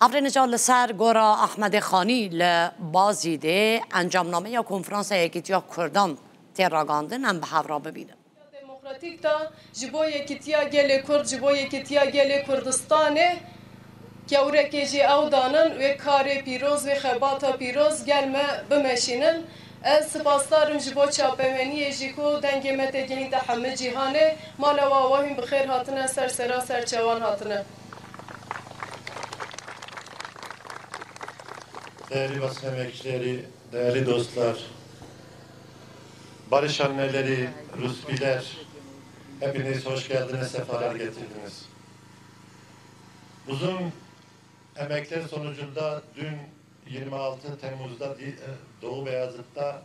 هفته نجال سر گورا احمد خانی لبازی ده انجام نامه یا کنفرانس یکیتیا کردان تراگاندن هم به هفرا ببینم. دموکراتیک تا جبو یکیتیا گل کرد جبو یکیتیا گل کردستانه که اورکیجی او دانن و کار پیروز و خباتا پیروز گلمه بمشینن. از سپاسدارم جبو چاپمنی جیکو دنگمت گین تحمل جهانه مالا واهم بخیر هاتنه سرسرا سرچوان هاتنه. Değerli basın emekçileri, değerli dostlar, barış anneleri, Rusbiler, hepiniz hoş geldiniz, sefalar getirdiniz. Uzun emekler sonucunda dün 26 Temmuz'da Doğu Beyazıt'ta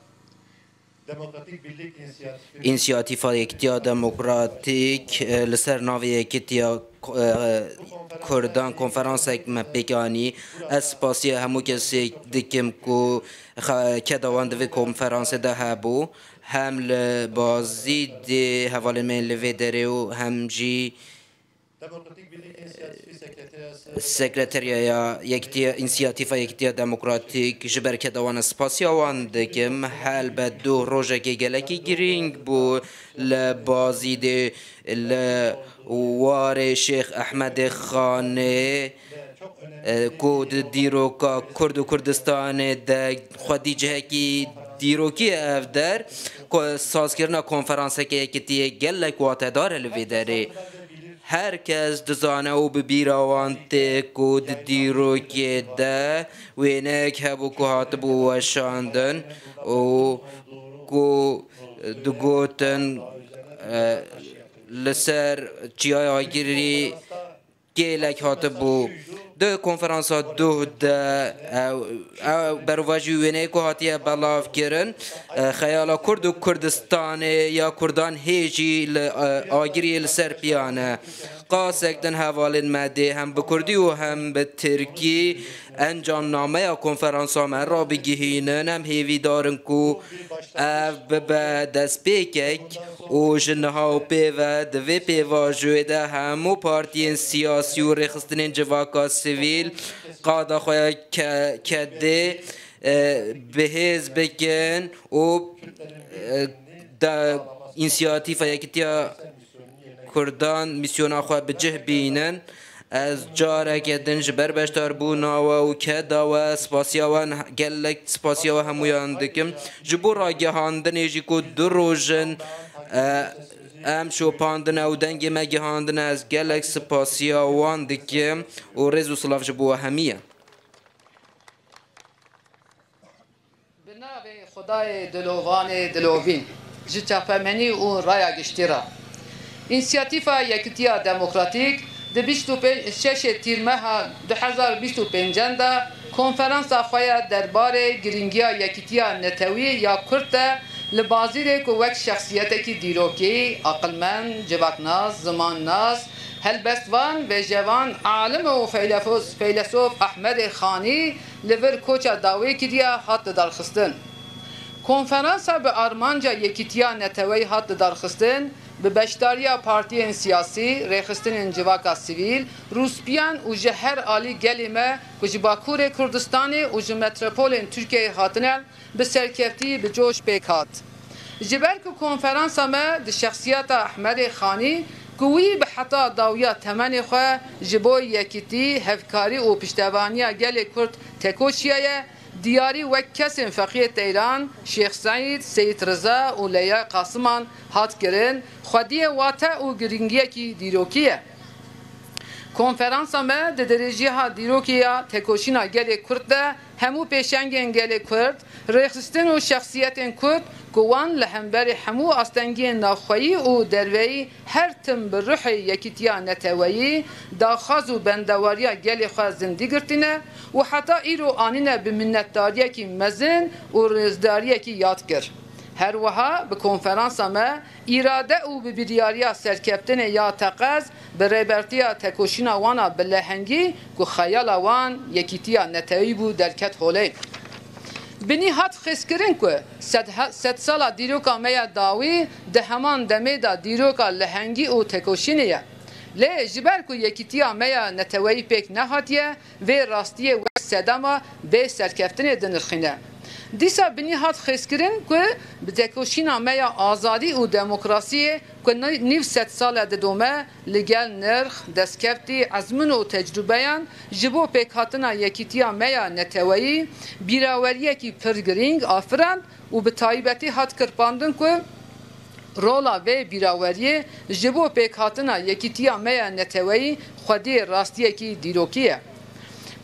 Demokratik Birlik İnisiyatifa Yektiya Demokratik Liser Navi Yektiya Kurdan konferansek me pekani espasiye hemû kesek dikim ku kedawan divê konferanse de hebû hem li bazî de hevalên me li vê derê û hem jî Sekreterya Yektiya İnisiyatifa Yektiya Demokratik ji ber kedawan espasiya wan dikim helbet du rojekê gelekî girîng bû li bazî de li warê Şeyx Ahmedê Xanê ku di dîroka Kurd û Kurdistanê de xwedî cihekî dîrokî ev der sazkirina konferansekê yekitiyê gelek watedar e li vê derê. Herkes dizane û bi bîra wan tê ku di dîrokê de wênek hebû ku hatibû weşandin û ku digotin li ser çiyaya girî gelek hatibû di konferansa duh de bervajî wêneyê ku hatiye belavkirin xeyala Kurd û Kurdistanê ya Kurdan hêjî li agiriyê li ser piyane qasek din hevalên me dê hem bi Kurdî û hem bi Tirkî encamnameya konferansa me rabigihînin em hêvî darin ku ev bibe destpêkek û ji niha û pêve di vê pêvajiyê de hemû partiyên siyasî û rêxistinên civaka sivîl qada xwe ya kedê bihêz bikin û İnisiyatifa Yekitiya Kurdan misyona xwe bi cih bînin. Ez careke din ji ber beşdarbûna we û keda we spasiya wan gelek spasiya we hemûyan dikim ji bo ragihandinê jî ku du rojin em şopandine û dengê me gihandine ez gelek spasiya wan dikim û rêz û silav ji bo we hemî ye. Bi navê Xwedayê dilovanê dilovîn ji çapemenî û raya giştîra İnisiyatifa Yekitiya Demokratik di 26 tîrmeha 2025 de konferansa xwe ya derbarê giringiya yekîtiya netewî ya Kurd de li bazîrê ku wek şexsiyetekî dîrokî, aqilmend, civaknaz, zimannaz, helbestvan ve jevan alim û feylesof Ahmedê Xanî li vir koça dawê kiriye hat didarxistin. Konferansa bi armanca yekîtiya netewî hat didarxistin bi beşdariya partiyên siyasî, rêxistinên civaka sivîl, Rûspiyan û ji her alî gelê me ku ji Bakurê Kurdistanê û ji metropolên Tirkiyeyê hatine bi serkeftî bi coş pêk hat. Ji ber ku konferansa me di şexsiyeta Ahmedê Xanî ku wî bi heta dawiya temenê xwe ji bo yekîtî, hevkarî û piştevaniya gelê Kurd tekoşiye diyarî wek kesên Feqiyê Teyran, Şeyx Saîd, Seyid Rıza û Leya Qasiman hat kirin, xwediyê wate û giringiyekî dîrokî ye. Konferansa me di derêjiya dîrokiya tekoşîna gelê Kurd de hemû pêşengên gelê Kurd, rêxistin û şexsiyetên Kurd ku wan li hemberî hemû astengiyên navxweyî û derveyî her tim bi ruhê yekîtiya neteweyî, daxwaz û bendewariya gelê xwe zindî girtîne û heta îro anîne bi minnetdariyekî mezin û rêzdariyekî yad kir. Her wiha bi konferansa me îrade û bi biryariya serkeftinê ya teqez bi rêbertiya tekoşîna wana bi lehengî ku xeyala wan yekîtiya netewî bû derket holê. Binî hat xêzkirin ku sed sala dîroka me ya dawî di heman demê de dîroka lehengî û tekoşînê ye. لی جبر کو یکیتیا میا نتوی پک نهاتیه و راستیه و سدما به سرکفتن دنرخینه دیسا بنی هات خسکرین که بدکوشینا میا آزادی و دموکراسی که نیو ست سال دومه لگل نرخ دستکفتی عزمن و تجربیان جبو پک هاتنا یکیتیا میا نتوی بیراوریه کی پرگرینگ آفرند و به تایبتی هات کرپاندن که رولا و بیراوریه جبو پک هاتنا یکیتیا میا نتوی خودی راستیه کی دیروکیه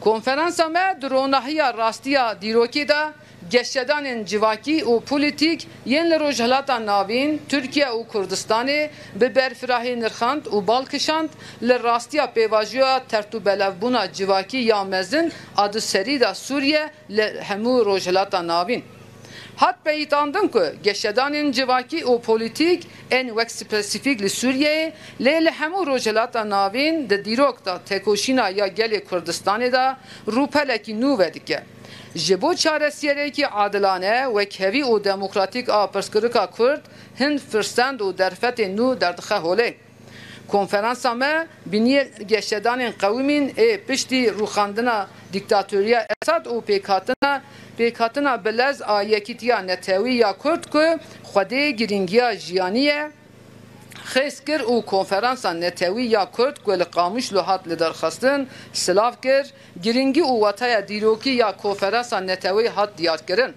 کنفرانسا ما درونهی راستیا دیروکی دا گشتدان جواکی و پولیتیک ین لروجهلاتا ناوین ترکیه و کردستانی به برفراهی نرخاند و بالکشاند لراستیا پیواجیا ترتوبلوبونا جواکی یا مزن adı seri da Suriye lehemu rojehlata navin. Hat beyitandın ki geçedanın civaki o politik en vek spesifik li Suriye lehemu rojehlata navin de dirokta tekoşina ya geli Kurdistan'ı da rupeleki nu vedike. Jibo çaresiyereki adilane ve kevi o demokratik a perskırıka Kurd hin fırsand o derfeti nu derdxe hole. Konferansa me biniye geçedanın kavmin pişti ruxandına diktatörya Esad o pekatına belez a yekitiya netevi ya Kurd ku xwedê giringiya jiyaniye xêskir û konferansa netewî ya Kurd ku li qamiş luhat li derxistin silav kir giringî û wataya dîrokî ya konferansa netewî hat diyarkirin.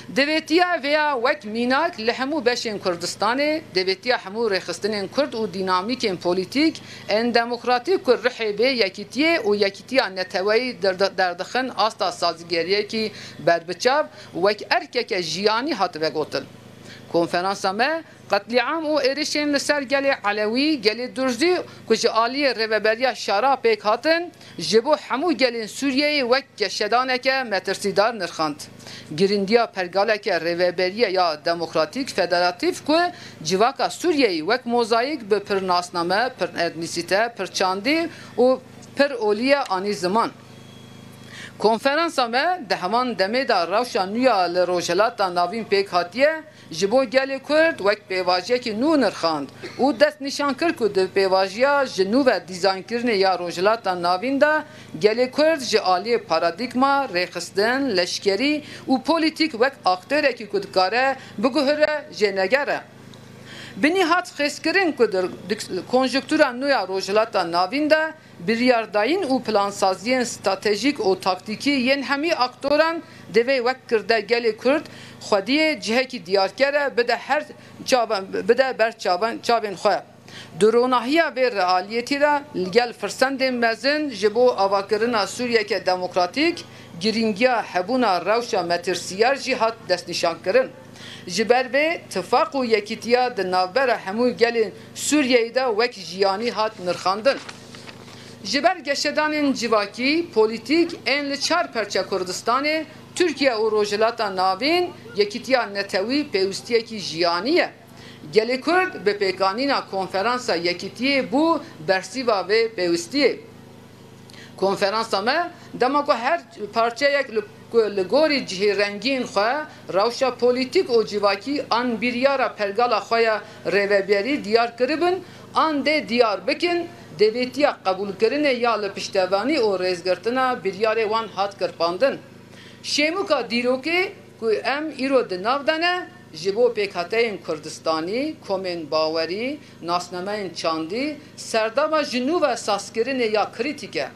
Devetiya veya wek minak li hemû beşên Kurdistanê devetiya hemû rêxistinên Kurd û dînamîkên polîtîk en demokratîk ku rihê bê yekîtiyê û yekîtiya neteweyî derdixin asta sazîgeriyekî berbiçav wek erkeke jiyanî hat vegotin. Konferansa me qetliam û êrişên li ser gelê Elewî, gelê Durzî ku ji aliyê rêveberiya şara pêk hatin ji bo hemû gelên Sûriyeyê wek geşedaneke metirsîdar nirxand. Girindiya pergaleke rêveberiye ya demokratîk federatif ku civaka Sûriyeyê wek mozayîk bi pir nasname, pir etnisîte, pir çandî û pir oliye anî ziman. Konferansa me de heman demê da rewşa nû ya li rojelata navîn pêk hatiye ji bo gelê Kurd wek pêvajiyekî nû nirxand û dest nîşan kir ku di pêvajiya ji nû ve dîzaynkirinê ya rojelata navîn da gelê Kurd ji aliyê paradigma, rêxistin, leşkerî û polîtîk wek aktêrekî ku dikare biguhire jênegere. Binî hat xêskirin ku konjüktûra nû ya rojelata navîn de biryardayîn û plansaziyên stratejîk û taktîkî yên hemî aktoran divê wek kirde gelê Kurd xwediyê cihekî diyarkere bide ber çavên xwe. Dronahiya vê realiyetî de li gel firsendên mezin ji bo avakirina Sûriyeke demokratîk giringiya hebûna rewşa metirsiyar jî hat destnîşankirin. Ji ber vê tifaq û yekîtiya di navbera hemû gelên Sûriyeyê de wek jiyanî hat nirxandin. Ji ber geşedanên civakî polîtîk ên li çar perçe Kurdistanê Türkiye û rojelata navîn yekîtiya netewî pêwîstiyekî jiyanî ye. Gelê Kurd bi pêkanîna konferansa yekîtiyê bû bersîva vê pêwîstiyê. Konferansa me dema ku her parçeyek li gorî cihê rengîn xwe rewşa polîtîk û civakî an biryara pergala xwe ya rêveberî diyar kiribin an dê diyar bikin devêtiya qebûlkirinê ya li piştevanî û rêzgirtina biryarê wan hat kirpandin. Şêmûka dîrokê ku em îro di nav de ne ji bo pêkhateyên Kurdistanî, komên bawerî, nasnameyên çandî, serdama ji nû ve saskirinê ya krîtîk e.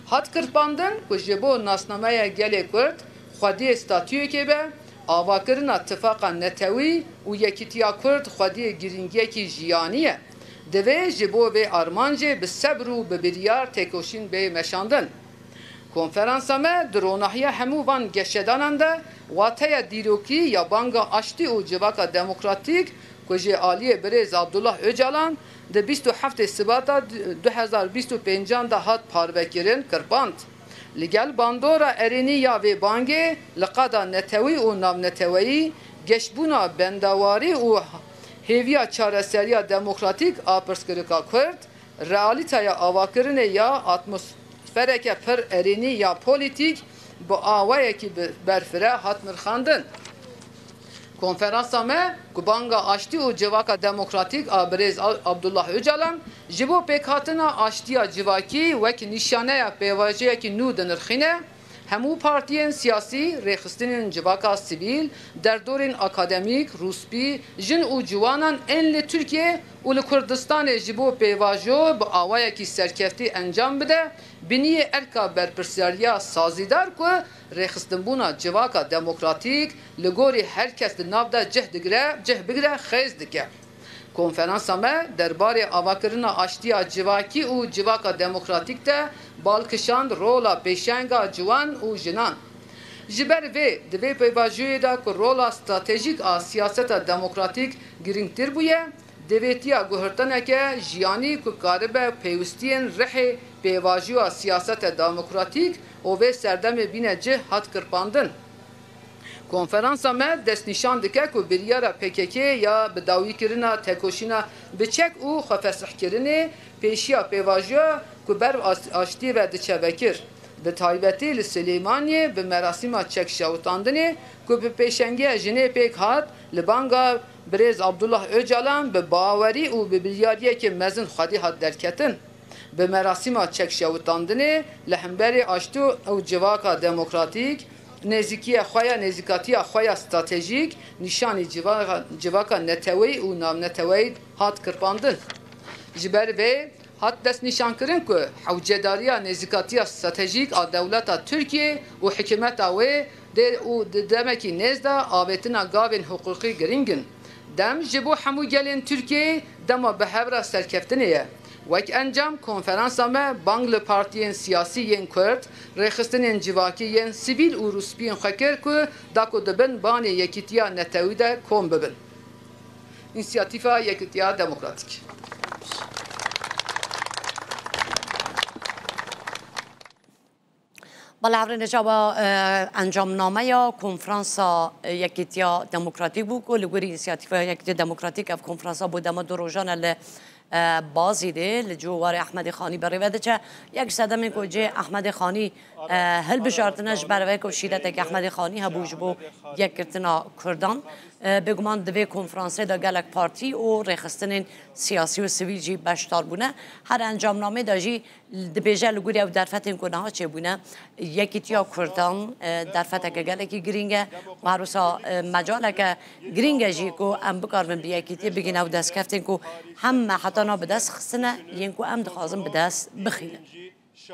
Hat kirpandin ku ji bo nasnameya gelê Kurd xwediyê statûyekê be, avakirina tifaqa netewî û yekîtiya Kurd xwediyê giringiyekî jiyanî ye. Divê ji bo vê armancê bi sebr û bi biryar têkoşîn bê meşandin. Konferansa me dronahiya hemû van geşedanan de wateya dîrokî ya banga aştî û civaka demokratîk ku ji aliyê Birêz Abdullah Öcalan di 27 Sibata 2025 da hat parvekirin kirpand. Li gel bandora erênî ya vê bangê li qada netewî û navneteweyî geşbûna bendawarî û hêviya çareseriya demokratîk a pirskirika Kurd realîtaya avakirinê ya atmosfereke pir erênî ya polîtîk bi awayekî berfire hat nirxandin. کنفرانسا ما کبانگا آشتی و جواکا دموکراتیک آبریز عبدالله öcalan جبو پیکاتنا آشتیا جواکی وک نشانه پیواجه کی نو دنرخینه همو پارتیین سیاسی رخصتین جواکا سیویل در دورین اکادمیک روسپی جن و جوانان ان ترکیه و کردستان جبو پیواجو با آوای کی سرکفتی انجام بده بنی ارکا برپرسیاریا سازیدار کو رخصتن بونا جواکا دموکراتیک لگوری هر کس ناو دا جه بگره خیز دکه کنفرانسا ما درباره آواکرنا آشتیا جواکی و جواکا دموکراتیک ده بالکشاند رولا پیشنگا جوان و جنان جبر وی دوی پیواجوی دا که رولا استراتژیک آ سیاست دموکراتیک گرینگتر بویه دویتیا گوهرتنه که جیانی که کاربه پیوستین رح پیواجو سیاست دموکراتیک و وی سردم بینه جه هات کرپاندن کنفرانسا ما دست نشان دکه که بریارا PKK یا بداوی کرنا تکوشینا بچک و خفسح کرنه پیشیا پیواجو که بر آشتی و دچه وکر به تایبتی لسلیمانی به مراسم چک شوتاندنه که به پیشنگی جنه پیک هات لبانگا بریز عبدالله öcalan به باوری و به بریاریه که مزن خودی هات درکتن به مراسم چک شوتاندنه لحنبری آشتو و جواکا دموکراتیک نزدیکی خویا نزدیکاتی خویا استراتژیک نشانی جواکا نتوی و نام نتوی هات کرپاندن جبر و هات دست نشان کردن که حوجداریا نزدیکاتی استراتژیک از دولت ترکیه و حکومت اوی دمکی نزد آبتنا گاوین حقوقی گرینگن دم جبو همو گلین ترکیه دما به هبر سرکفتنیه وک انجام کنفرانسا ما بانگل پارتیین سیاسی ین کرد رخصتنین جواکی ین سیویل و روسپیین خکر که داکو دبن بانی یکیتیا نتویده کم ببن اینسیاتیفا یکیتیا دموکراتیک بالاخره نجابا انجام نامه یا کنفرانس یکیتیا دموکراتیک بود که لگوری اینسیاتیفا یکیتیا دموکراتیک اف کنفرانس بود اما دو روزانه بازیده لجوار احمد خانی برای وده چه یک صدم این که جه احمد خانی هل بشارتنش برای که شیرت که احمد خانی هبوج بو یک کرتنا کردان بگمان دوی کنفرانسه دا گلک پارتی و رخستن سیاسی و سویل جی بشتار بونه هر انجام نامه دا جی دبیجه لگوری او در فتن کنه ها چه بونه یکی تیا کردان در فتن که گلکی گرینگه و هروسا مجاله که گرینگه جی که ام بکار من بیکی تیا بگین او دست کفتن که هم حتی نا بدست خستنه ین که ام دخوازم بدست بخیره